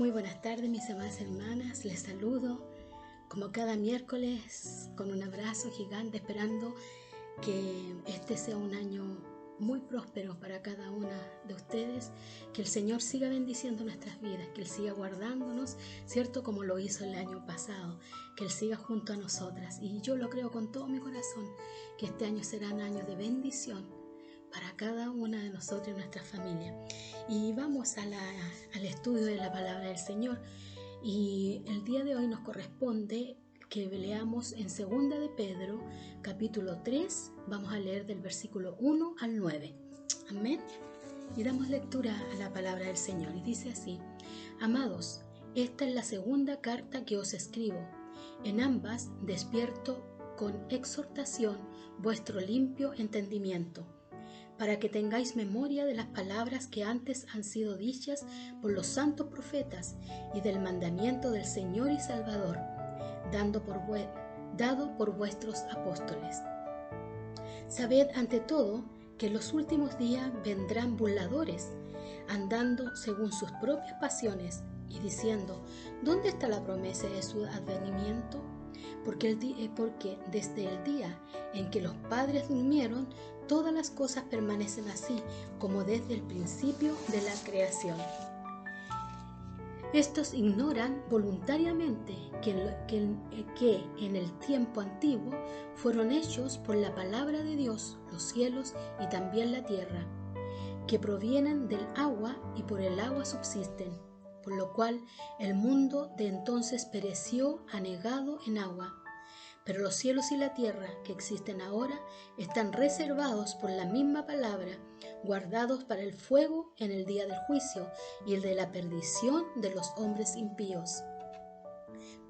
Muy buenas tardes, mis amadas hermanas. Les saludo como cada miércoles con un abrazo gigante, esperando que este sea un año muy próspero para cada una de ustedes, que el Señor siga bendiciendo nuestras vidas, que Él siga guardándonos, cierto como lo hizo el año pasado, que Él siga junto a nosotras. Y yo lo creo con todo mi corazón, que este año será un año de bendición para cada una de nosotros y nuestra familia. Y vamos al estudio de la palabra del Señor. Y el día de hoy nos corresponde que leamos en 2 de Pedro, capítulo 3, vamos a leer del versículo 1 al 9. Amén. Y damos lectura a la palabra del Señor. Y dice así: Amados, esta es la segunda carta que os escribo. En ambas despierto con exhortación vuestro limpio entendimiento, para que tengáis memoria de las palabras que antes han sido dichas por los santos profetas y del mandamiento del Señor y Salvador, dado por vuestros apóstoles. Sabed ante todo que en los últimos días vendrán burladores, andando según sus propias pasiones y diciendo: ¿dónde está la promesa de su advenimiento? Porque desde el día en que los padres durmieron, todas las cosas permanecen así como desde el principio de la creación. Estos ignoran voluntariamente que en el tiempo antiguo fueron hechos por la palabra de Dios los cielos y también la tierra, que provienen del agua y por el agua subsisten, por lo cual el mundo de entonces pereció anegado en agua. Pero los cielos y la tierra que existen ahora están reservados por la misma palabra, guardados para el fuego en el día del juicio y el de la perdición de los hombres impíos.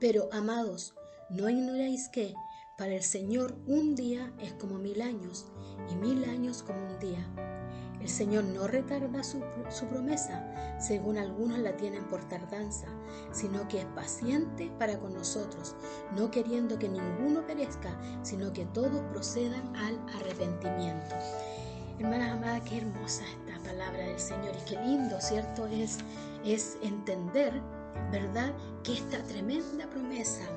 Pero, amados, ¿no ignoráis que para el Señor un día es como 1000 años y 1000 años como un día? El Señor no retarda su promesa, según algunos la tienen por tardanza, sino que es paciente para con nosotros, no queriendo que ninguno perezca, sino que todos procedan al arrepentimiento. Hermanas amadas, qué hermosa esta palabra del Señor y qué lindo, ¿cierto? Es entender, ¿verdad?, que esta tremenda promesa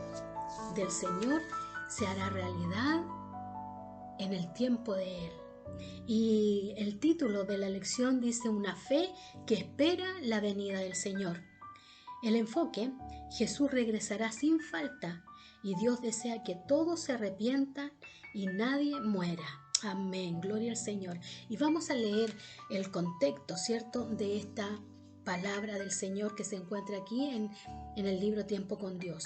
del Señor se hará realidad en el tiempo de Él. Y el título de la lección dice: una fe que espera la venida del Señor. El enfoque: Jesús regresará sin falta y Dios desea que todos se arrepientan y nadie muera. Amén, gloria al Señor. Y vamos a leer el contexto, ¿cierto?, de esta palabra del Señor que se encuentra aquí en el libro Tiempo con Dios.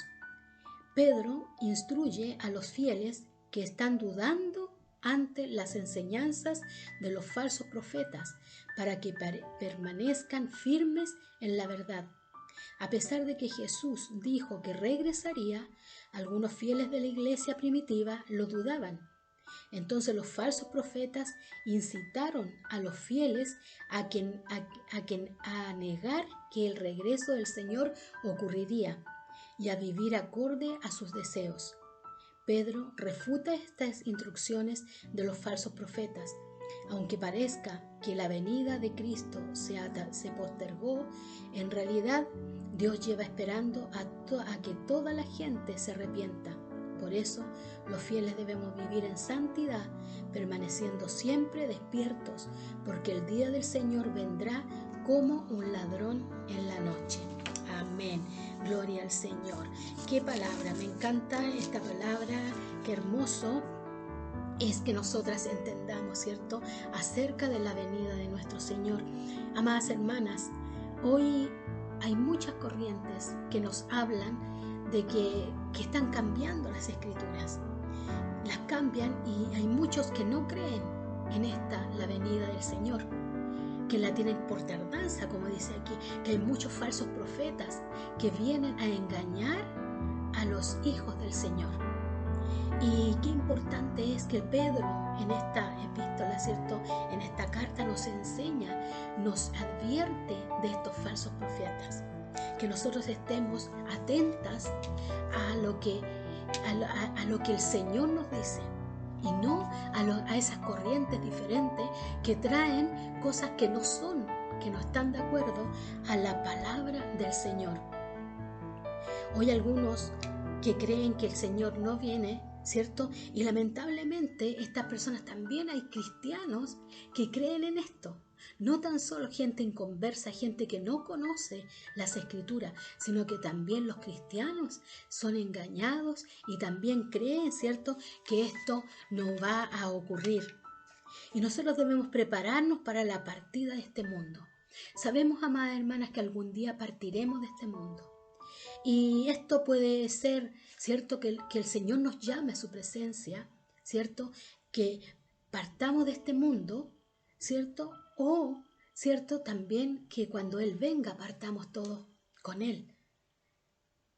Pedro instruye a los fieles que están dudando ante las enseñanzas de los falsos profetas para que permanezcan firmes en la verdad. A pesar de que Jesús dijo que regresaría, algunos fieles de la iglesia primitiva lo dudaban. Entonces los falsos profetas incitaron a los fieles a negar que el regreso del Señor ocurriría y a vivir acorde a sus deseos. Pedro refuta estas instrucciones de los falsos profetas. Aunque parezca que la venida de Cristo se postergó, en realidad Dios lleva esperando a que toda la gente se arrepienta. Por eso, los fieles debemos vivir en santidad, permaneciendo siempre despiertos, porque el día del Señor vendrá como un ladrón en la noche. Amén. Gloria al Señor. Qué palabra, me encanta esta palabra, qué hermoso es que nosotras entendamos, ¿cierto?, acerca de la venida de nuestro Señor. Amadas hermanas, hoy hay muchas corrientes que nos hablan de que están cambiando las escrituras. Las cambian y hay muchos que no creen en la venida del Señor, que la tienen por tardanza, como dice aquí, que hay muchos falsos profetas que vienen a engañar a los hijos del Señor. Y qué importante es que Pedro en esta epístola, ¿cierto?, en esta carta nos enseña, nos advierte de estos falsos profetas, que nosotros estemos atentas a lo que el Señor nos dice, y no a esas corrientes diferentes que traen cosas que no son que no están de acuerdo a la palabra del Señor. Hoy algunos que creen que el Señor no viene, ¿cierto? Y lamentablemente estas personas también hay cristianos que creen en esto. No tan solo gente inconversa, gente que no conoce las Escrituras, sino que también los cristianos son engañados y también creen, ¿cierto?, que esto no va a ocurrir. Y nosotros debemos prepararnos para la partida de este mundo. Sabemos, amadas hermanas, que algún día partiremos de este mundo. Y esto puede ser, ¿cierto?, que el Señor nos llame a su presencia, ¿cierto?, que partamos de este mundo, ¿cierto?, o, ¿cierto?, también que cuando Él venga partamos todos con Él.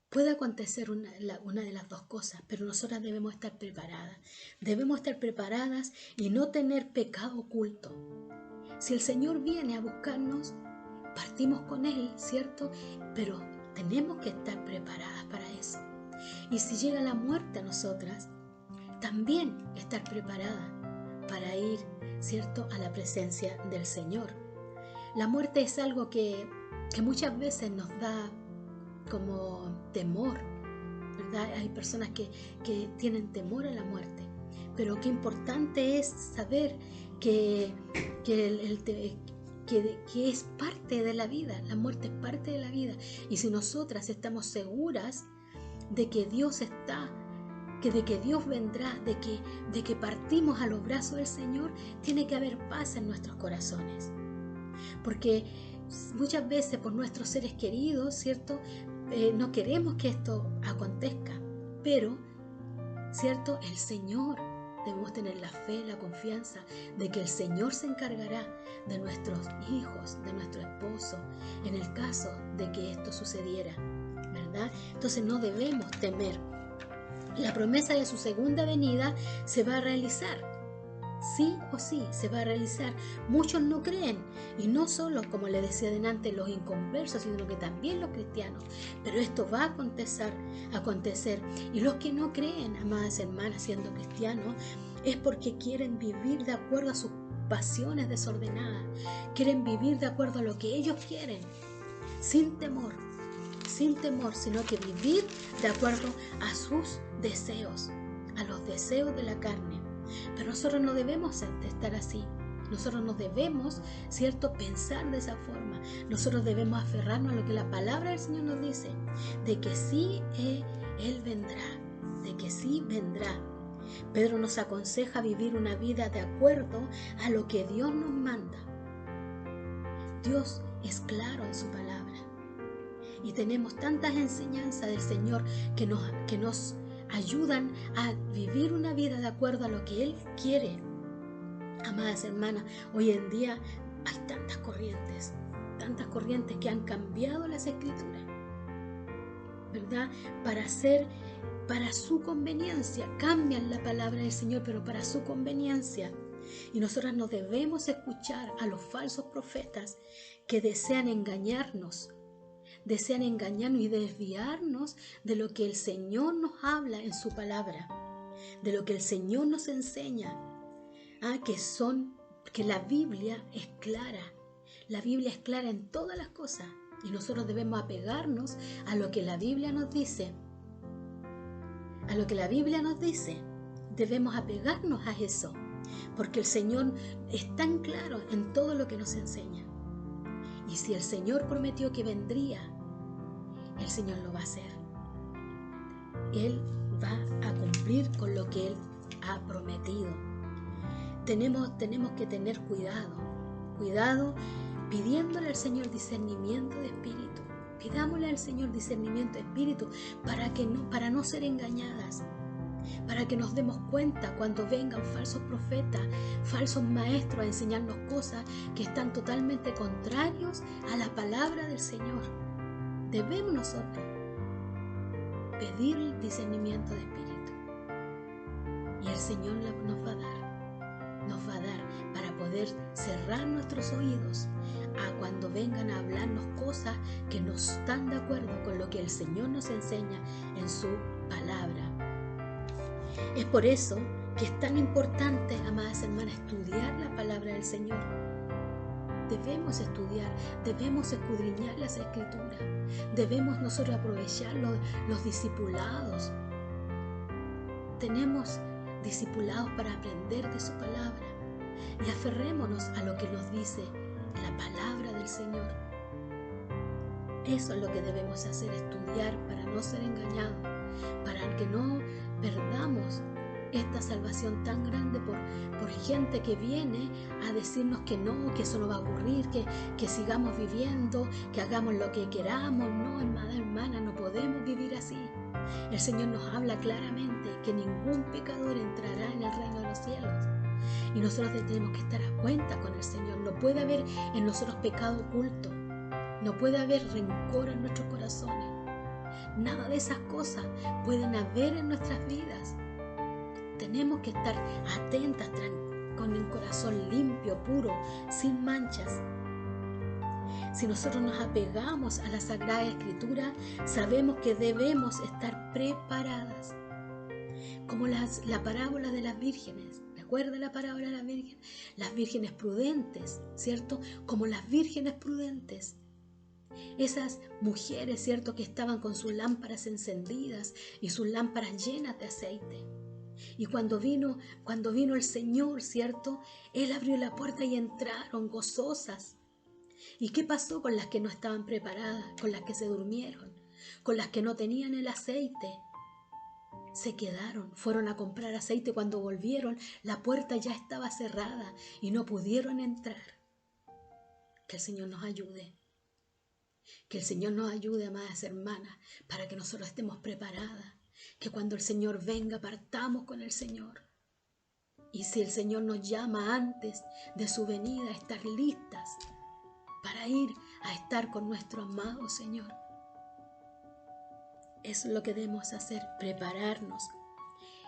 Puede acontecer una de las dos cosas, pero nosotras debemos estar preparadas. Debemos estar preparadas y no tener pecado oculto. Si el Señor viene a buscarnos, partimos con Él, ¿cierto?, pero tenemos que estar preparadas para eso. Y si llega la muerte a nosotras, también estar preparadas para ir, ¿cierto?, a la presencia del Señor. La muerte es algo que muchas veces nos da como temor, ¿verdad? Hay personas que tienen temor a la muerte, pero qué importante es saber que es parte de la vida. La muerte es parte de la vida, y si nosotras estamos seguras de que Dios está, de que Dios vendrá, de que partimos a los brazos del Señor, tiene que haber paz en nuestros corazones, porque muchas veces por nuestros seres queridos, ¿cierto?, no queremos que esto acontezca, pero, ¿cierto?, el Señor, debemos tener la fe, la confianza de que el Señor se encargará de nuestros hijos, de nuestro esposo, en el caso de que esto sucediera, ¿verdad? Entonces no debemos temer. La promesa de su segunda venida se va a realizar. Sí o sí, se va a realizar. Muchos no creen, y no solo, como le decía delante, los inconversos, sino que también los cristianos. Pero esto va a acontecer. Y los que no creen, amadas hermanas, siendo cristianos, es porque quieren vivir de acuerdo a sus pasiones desordenadas. Quieren vivir de acuerdo a lo que ellos quieren, sin temor, sino que vivir de acuerdo a sus deseos, a los deseos de la carne. Pero nosotros no debemos estar así. Nosotros no debemos, ¿cierto?, pensar de esa forma. Nosotros debemos aferrarnos a lo que la palabra del Señor nos dice, de que sí Él vendrá, de que sí vendrá. Pedro nos aconseja vivir una vida de acuerdo a lo que Dios nos manda. Dios es claro en su palabra, y tenemos tantas enseñanzas del Señor que nos ayudan a vivir una vida de acuerdo a lo que Él quiere. Amadas hermanas, hoy en día hay tantas corrientes que han cambiado las Escrituras, ¿verdad? Para su conveniencia, cambian la palabra del Señor, pero para su conveniencia. Y nosotras no debemos escuchar a los falsos profetas que desean engañarnos y desviarnos de lo que el Señor nos habla en su palabra, de lo que el Señor nos enseña, que la Biblia es clara. La Biblia es clara en todas las cosas, y nosotros debemos apegarnos a lo que la Biblia nos dice. A lo que la Biblia nos dice, debemos apegarnos a eso, porque el Señor es tan claro en todo lo que nos enseña. Y si el Señor prometió que vendría, el Señor lo va a hacer. Él va a cumplir con lo que Él ha prometido. Tenemos que tener cuidado pidiéndole al Señor discernimiento de espíritu. Pidámosle al Señor discernimiento de espíritu para no ser engañadas, para que nos demos cuenta cuando vengan falsos profetas, falsos maestros a enseñarnos cosas que están totalmente contrarios a la palabra del Señor. Debemos nosotros pedir el discernimiento de espíritu, y el Señor nos va a dar para poder cerrar nuestros oídos a cuando vengan a hablarnos cosas que no están de acuerdo con lo que el Señor nos enseña en su palabra. Es por eso que es tan importante, amadas hermanas, estudiar la palabra del Señor. debemos estudiar, debemos escudriñar las Escrituras, debemos nosotros aprovechar los discipulados. Tenemos discipulados para aprender de su palabra y aferrémonos a lo que nos dice la palabra del Señor. Eso es lo que debemos hacer, estudiar para no ser engañados, para que no perdamos esta salvación tan grande por gente que viene a decirnos que no, que eso no va a ocurrir, que sigamos viviendo, que hagamos lo que queramos. No, hermana, no podemos vivir así. El Señor nos habla claramente que ningún pecador entrará en el reino de los cielos. Y nosotros tenemos que estar a cuenta con el Señor. No puede haber en nosotros pecado oculto. No puede haber rencor en nuestros corazones. Nada de esas cosas pueden haber en nuestras vidas. Tenemos que estar atentas, con el corazón limpio, puro, sin manchas. Si nosotros nos apegamos a la Sagrada Escritura, sabemos que debemos estar preparadas. Como la parábola de las vírgenes. ¿Recuerda la parábola de las vírgenes? Las vírgenes prudentes, ¿cierto? Como las vírgenes prudentes. Esas mujeres, ¿cierto? Que estaban con sus lámparas encendidas y sus lámparas llenas de aceite. Y cuando vino el Señor, ¿cierto? Él abrió la puerta y entraron gozosas. ¿Y qué pasó con las que no estaban preparadas? Con las que se durmieron, con las que no tenían el aceite. Se quedaron, fueron a comprar aceite. Cuando volvieron, la puerta ya estaba cerrada y no pudieron entrar. Que el Señor nos ayude. Que el Señor nos ayude, amadas hermanas, para que nosotros estemos preparadas. Que cuando el Señor venga, partamos con el Señor. Y si el Señor nos llama antes de su venida, estar listas para ir a estar con nuestro amado Señor. Eso es lo que debemos hacer, prepararnos.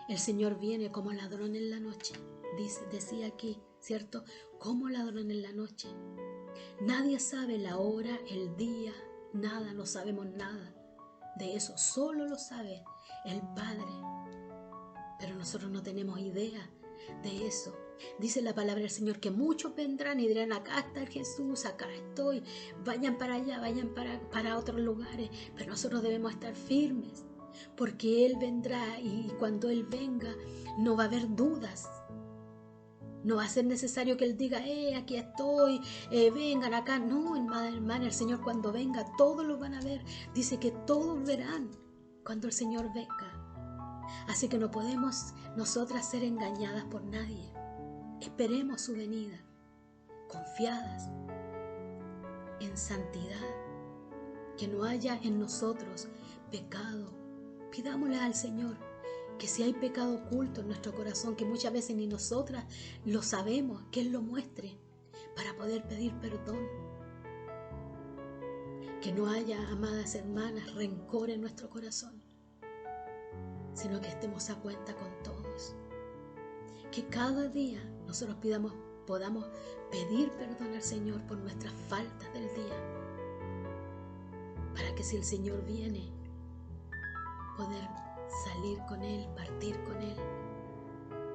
El Señor viene como ladrón en la noche. Decía aquí, ¿cierto? Como ladrón en la noche. Nadie sabe la hora, el día, nada, no sabemos nada de eso. Solo lo sabe el Padre. Pero nosotros no tenemos idea de eso. Dice la palabra del Señor que muchos vendrán y dirán: acá está Jesús, acá estoy, vayan para allá, vayan para otros lugares. Pero nosotros debemos estar firmes, porque Él vendrá, y cuando Él venga no va a haber dudas. No va a ser necesario que Él diga: aquí estoy, vengan acá. No, hermana, el Señor cuando venga todos lo van a ver. Dice que todos verán cuando el Señor venga. Así que no podemos nosotras ser engañadas por nadie. Esperemos su venida, confiadas en santidad, que no haya en nosotros pecado. Pidámosle al Señor que si hay pecado oculto en nuestro corazón, que muchas veces ni nosotras lo sabemos, que Él lo muestre para poder pedir perdón. Que no haya, amadas hermanas, rencor en nuestro corazón, sino que estemos a cuenta con todos. Que cada día nosotros podamos pedir perdón al Señor por nuestras faltas del día, para que si el Señor viene, poder salir con Él, partir con Él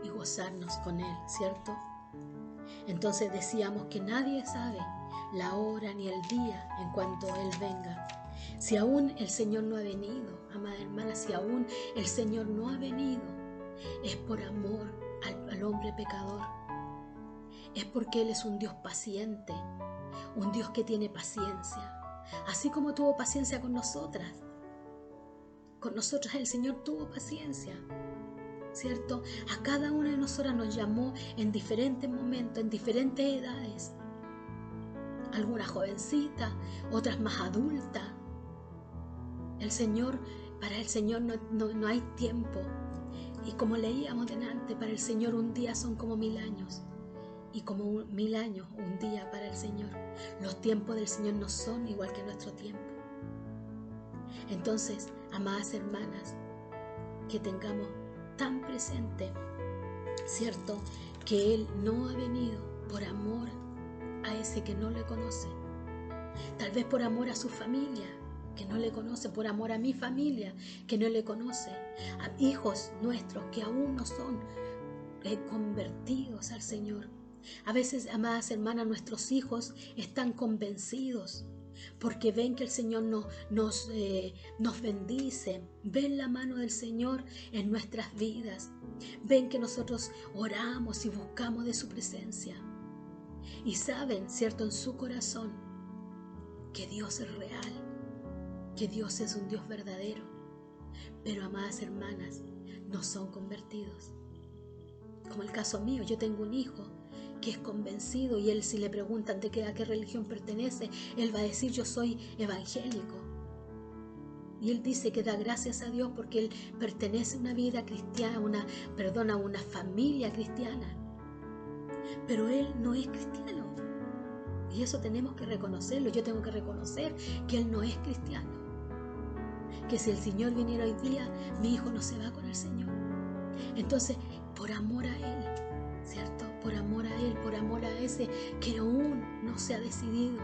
y gozarnos con Él, ¿cierto? Entonces decíamos que nadie sabe la hora ni el día en cuanto Él venga. Si aún el Señor no ha venido, amada hermana, si aún el Señor no ha venido, es por amor al hombre pecador. Es porque Él es un Dios paciente, un Dios que tiene paciencia. Así como tuvo paciencia con nosotras el Señor tuvo paciencia, ¿cierto? A cada una de nosotras nos llamó en diferentes momentos, en diferentes edades. Algunas jovencitas, otras más adultas. Para el Señor no hay tiempo. Y como leíamos delante, para el Señor un día son como 1000 años. Y como 1000 años, un día para el Señor. Los tiempos del Señor no son igual que nuestro tiempo. Entonces, amadas hermanas, que tengamos tan presente, ¿cierto?, que Él no ha venido por amor a ese que no le conoce. Tal vez por amor a su familia, que no le conoce, por amor a mi familia, que no le conoce, a hijos nuestros que aún no son convertidos al Señor. A veces, amadas hermanas, nuestros hijos están convencidos porque ven que el Señor nos bendice, ven la mano del Señor en nuestras vidas, ven que nosotros oramos y buscamos de su presencia y saben, cierto, en su corazón que Dios es real, que Dios es un Dios verdadero, pero amadas hermanas, no son convertidos. Como el caso mío, yo tengo un hijo que es convencido y él, si le preguntan a qué religión pertenece, él va a decir: yo soy evangélico. Y él dice que da gracias a Dios porque él pertenece a una vida cristiana, a una familia cristiana. Pero él no es cristiano. Y eso tenemos que reconocerlo. Yo tengo que reconocer que él no es cristiano. Que si el Señor viniera hoy día, mi hijo no se va con el Señor. Entonces, por amor a él, ¿cierto? Por amor a él, por amor a ese que aún no se ha decidido,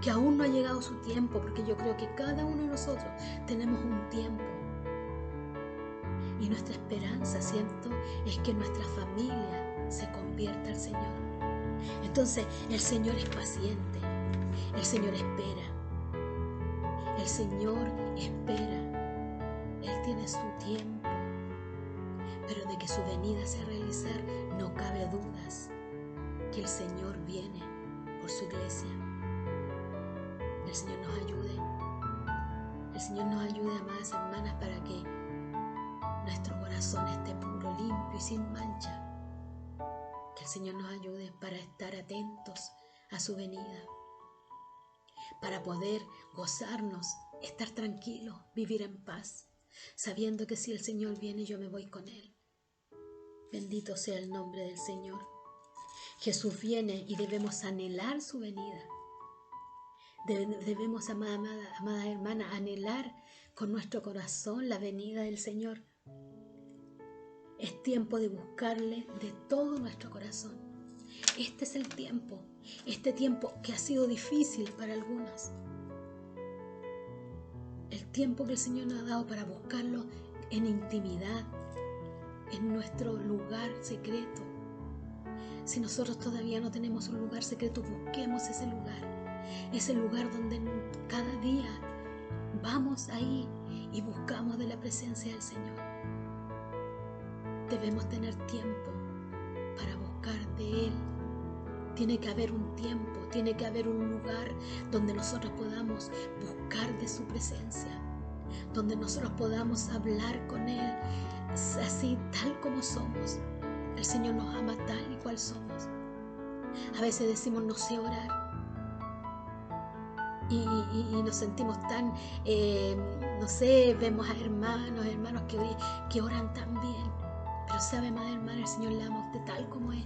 que aún no ha llegado su tiempo, porque yo creo que cada uno de nosotros tenemos un tiempo. Y nuestra esperanza, ¿cierto?, es que nuestra familia se convierta al Señor. Entonces, el Señor es paciente, el Señor espera, el Señor espera, Él tiene su tiempo. Pero de que su venida se va a realizar, no cabe dudas que el Señor viene por su iglesia. El Señor nos ayude. El Señor nos ayude, amadas hermanas, para que nuestro corazón esté puro, limpio y sin mancha. Que el Señor nos ayude para estar atentos a su venida, para poder gozarnos, estar tranquilos, vivir en paz, sabiendo que si el Señor viene, yo me voy con Él. Bendito sea el nombre del Señor. Jesús viene y debemos anhelar su venida. Debemos, amada hermana, anhelar con nuestro corazón la venida del Señor. Es tiempo de buscarle de todo nuestro corazón. Este es el tiempo, este tiempo que ha sido difícil para algunos. El tiempo que el Señor nos ha dado para buscarlo en intimidad, en nuestro lugar secreto. Si nosotros todavía no tenemos un lugar secreto, busquemos ese lugar donde cada día vamos ahí y buscamos de la presencia del Señor. Debemos tener tiempo para buscar de Él. Tiene que haber un tiempo, tiene que haber un lugar donde nosotros podamos buscar de su presencia, donde nosotros podamos hablar con Él así tal como somos. El Señor nos ama tal y cual somos. A veces decimos: no sé orar, y nos sentimos tan, no sé, vemos a hermanos que oran tan bien, pero sabe, madre hermana, el Señor la ama a usted tal como es.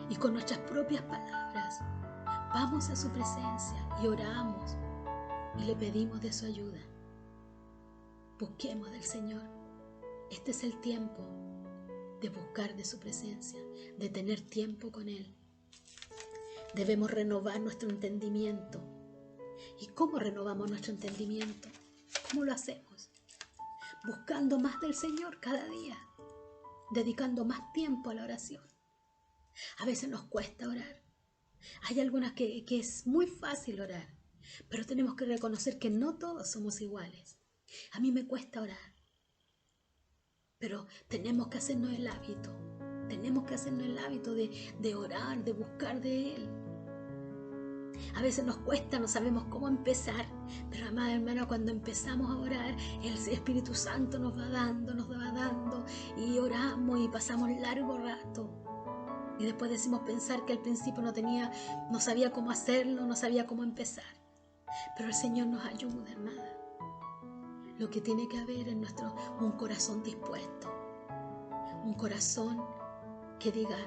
Y con nuestras propias palabras vamos a su presencia y oramos y le pedimos de su ayuda. Busquemos del Señor. Este es el tiempo de buscar de su presencia, de tener tiempo con Él. Debemos renovar nuestro entendimiento. ¿Y cómo renovamos nuestro entendimiento? ¿Cómo lo hacemos? Buscando más del Señor cada día, dedicando más tiempo a la oración. A veces nos cuesta orar. Hay algunas que es muy fácil orar, pero tenemos que reconocer que no todos somos iguales. A mí me cuesta orar, pero tenemos que hacernos el hábito. Tenemos que hacernos el hábito de orar, de buscar de Él. A veces nos cuesta, no sabemos cómo empezar, pero amada hermana, cuando empezamos a orar, el Espíritu Santo nos va dando, y oramos y pasamos largo rato. Y después decimos pensar que al principio no sabía cómo hacerlo, no sabía cómo empezar. Pero el Señor nos ayuda, hermana. Lo que tiene que haber en un corazón dispuesto, un corazón que diga: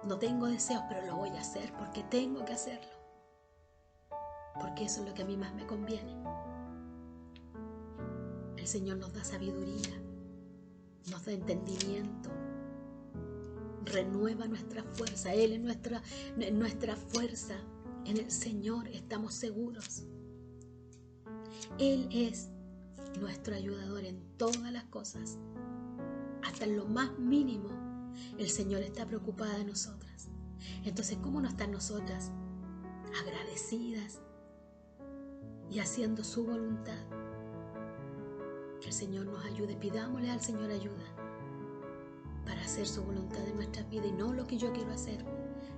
no tengo deseos, pero lo voy a hacer porque tengo que hacerlo, porque eso es lo que a mí más me conviene. El Señor nos da sabiduría, nos da entendimiento, renueva nuestra fuerza. Él es nuestra fuerza. En el Señor estamos seguros. Él es nuestro ayudador en todas las cosas. Hasta en lo más mínimo, el Señor está preocupado de nosotras. Entonces, ¿cómo no están nosotras agradecidas y haciendo su voluntad? Que el Señor nos ayude. Pidámosle al Señor ayuda para hacer su voluntad en nuestra vida, y no lo que yo quiero hacer,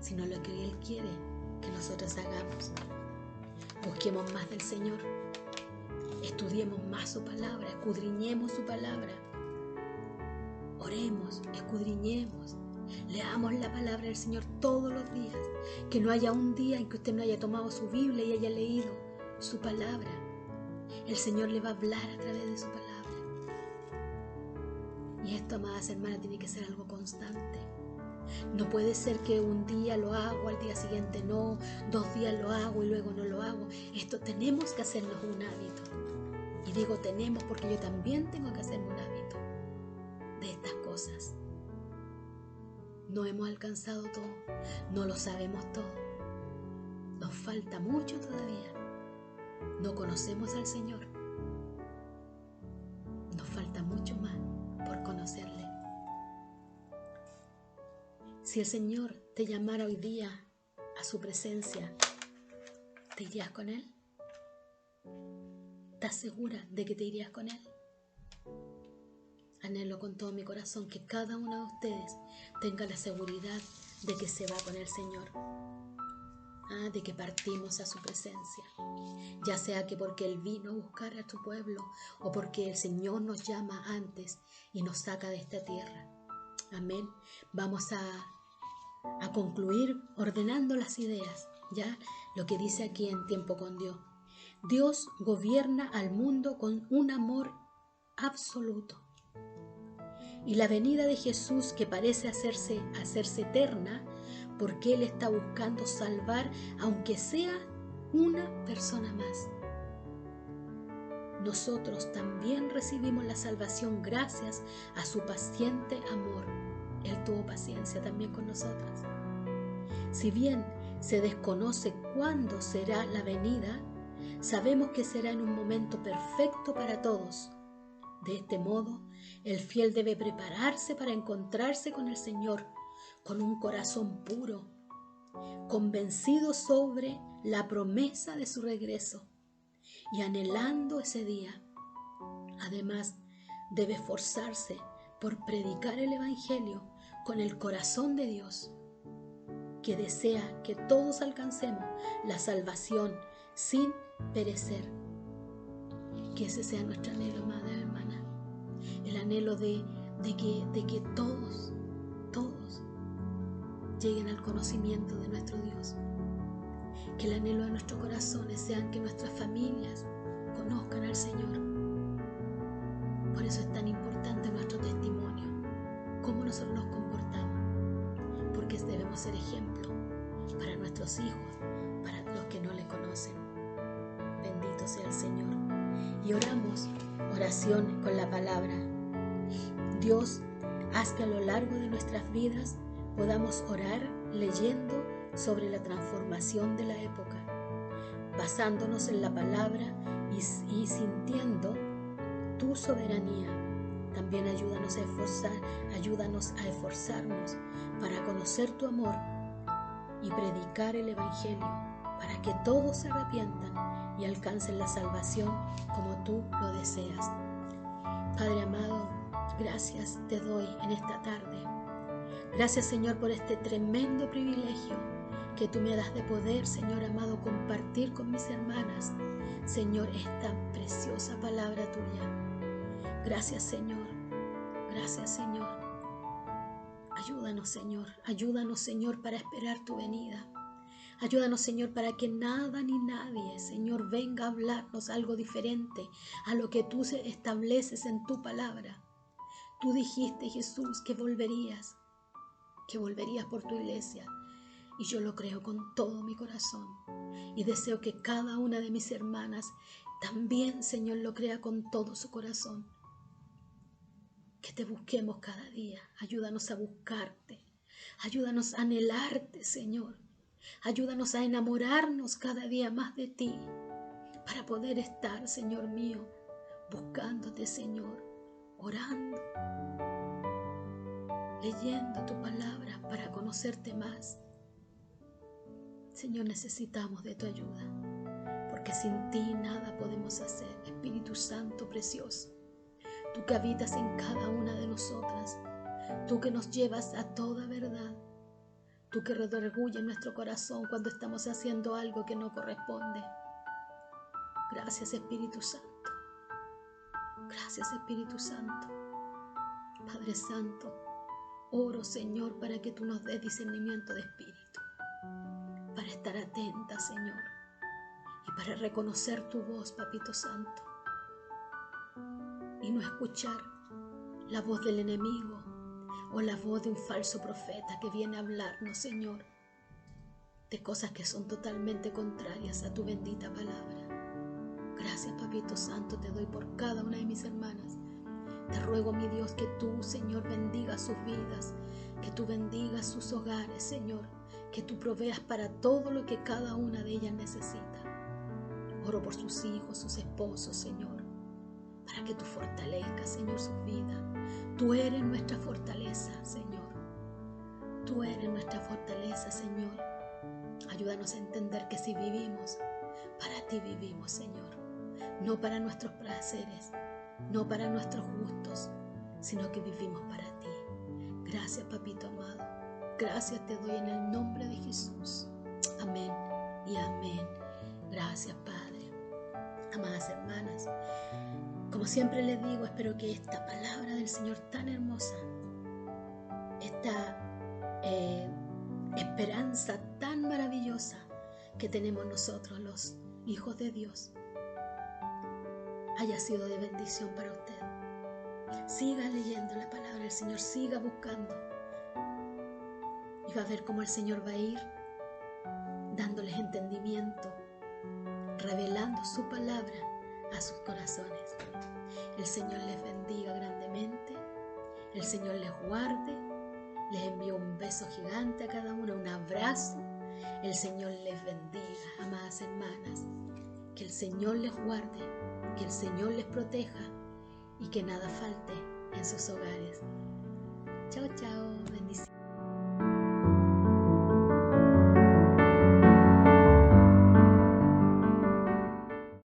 sino lo que Él quiere que nosotros hagamos. Busquemos más del Señor, estudiemos más su palabra, escudriñemos su palabra, oremos, escudriñemos, leamos la palabra del Señor todos los días. Que no haya un día en que usted no haya tomado su Biblia y haya leído su palabra. El Señor le va a hablar a través de su palabra. Y esto, amadas hermanas, tiene que ser algo constante. No puede ser que un día lo hago, al día siguiente no, 2 días lo hago y luego no lo hago. Esto tenemos que hacernos un hábito. Y digo tenemos porque yo también tengo que hacerme un hábito de estas cosas. No hemos alcanzado todo, no lo sabemos todo. Nos falta mucho todavía. No conocemos al Señor. Nos falta mucho más por conocerle. Si el Señor te llamara hoy día a su presencia, ¿te irías con Él? ¿Estás segura de que te irías con Él? Anhelo con todo mi corazón que cada uno de ustedes tenga la seguridad de que se va con el Señor, de que partimos a su presencia, ya sea que porque Él vino a buscar a tu pueblo o porque el Señor nos llama antes y nos saca de esta tierra. Amén. Vamos a concluir ordenando las ideas, ya lo que dice aquí en Tiempo con Dios. Dios gobierna al mundo con un amor absoluto. Y la venida de Jesús, que parece hacerse eterna, porque Él está buscando salvar, aunque sea una persona más. Nosotros también recibimos la salvación gracias a su paciente amor. Él tuvo paciencia también con nosotras. Si bien se desconoce cuándo será la venida, sabemos que será en un momento perfecto para todos. De este modo, el fiel debe prepararse para encontrarse con el Señor con un corazón puro, convencido sobre la promesa de su regreso y anhelando ese día. Además, debe esforzarse por predicar el Evangelio con el corazón de Dios, que desea que todos alcancemos la salvación sin perecer. Que ese sea nuestro anhelo, madre hermana. El anhelo de que todos lleguen al conocimiento de nuestro Dios. Que el anhelo de nuestros corazones sean que nuestras familias conozcan al Señor. Por eso es tan importante nuestro testimonio, cómo nosotros nos comportamos, porque debemos ser ejemplo para nuestros hijos, para los que no le conocen. Bendito sea el Señor. Y oramos oración con la palabra. Dios, haz que a lo largo de nuestras vidas podamos orar leyendo sobre la transformación de la época, basándonos en la palabra y sintiendo tu soberanía. También ayúdanos a esforzarnos para conocer tu amor y predicar el Evangelio, para que todos se arrepientan y alcancen la salvación como tú lo deseas. Padre amado, gracias te doy en esta tarde. Gracias, Señor, por este tremendo privilegio que tú me das de poder, Señor amado, compartir con mis hermanas, Señor, esta preciosa palabra tuya. Gracias, Señor. Gracias, Señor. Ayúdanos, Señor, para esperar tu venida. Ayúdanos, Señor, para que nada ni nadie, Señor, venga a hablarnos algo diferente a lo que tú estableces en tu palabra. Tú dijiste, Jesús, que volverías por tu iglesia. Y yo lo creo con todo mi corazón. Y deseo que cada una de mis hermanas también, Señor, lo crea con todo su corazón. Que te busquemos cada día. Ayúdanos a buscarte. Ayúdanos a anhelarte, Señor. Ayúdanos a enamorarnos cada día más de ti, para poder estar, Señor mío, buscándote, Señor, orando, leyendo tu palabra para conocerte más. Señor, necesitamos de tu ayuda, porque sin ti nada podemos hacer. Espíritu Santo precioso, tú que habitas en cada una de nosotras, tú que nos llevas a toda verdad, tú que redarguye nuestro corazón cuando estamos haciendo algo que no corresponde. Gracias, Espíritu Santo. Gracias, Espíritu Santo. Padre Santo, oro, Señor, para que tú nos des discernimiento de espíritu, para estar atenta, Señor, y para reconocer tu voz, Papito Santo, y no escuchar la voz del enemigo o la voz de un falso profeta que viene a hablarnos, Señor, de cosas que son totalmente contrarias a tu bendita palabra. Gracias, Papito Santo, te doy por cada una de mis hermanas. Te ruego, mi Dios, que tú, Señor, bendigas sus vidas, que tú bendigas sus hogares, Señor, que tú proveas para todo lo que cada una de ellas necesita. Oro por sus hijos, sus esposos, Señor, para que tú fortalezcas, Señor, sus vidas. Tú eres nuestra fortaleza, Señor. Tú eres nuestra fortaleza, Señor. Ayúdanos a entender que si vivimos, para ti vivimos, Señor. No para nuestros placeres, no para nuestros gustos, sino que vivimos para ti. Gracias, Papito amado. Gracias te doy en el nombre de Jesús. Amén y amén. Gracias, Padre. Amadas hermanas, como siempre les digo, espero que esta palabra del Señor tan hermosa, esta esperanza tan maravillosa que tenemos nosotros los hijos de Dios, haya sido de bendición para usted. Siga leyendo la palabra del Señor, siga buscando, y va a ver cómo el Señor va a ir dándoles entendimiento, revelando su palabra a sus corazones. El Señor les bendiga grandemente, el Señor les guarde, les envío un beso gigante a cada una, un abrazo. El Señor les bendiga, amadas hermanas, que el Señor les guarde, que el Señor les proteja y que nada falte en sus hogares. Chao, chao, bendiciones.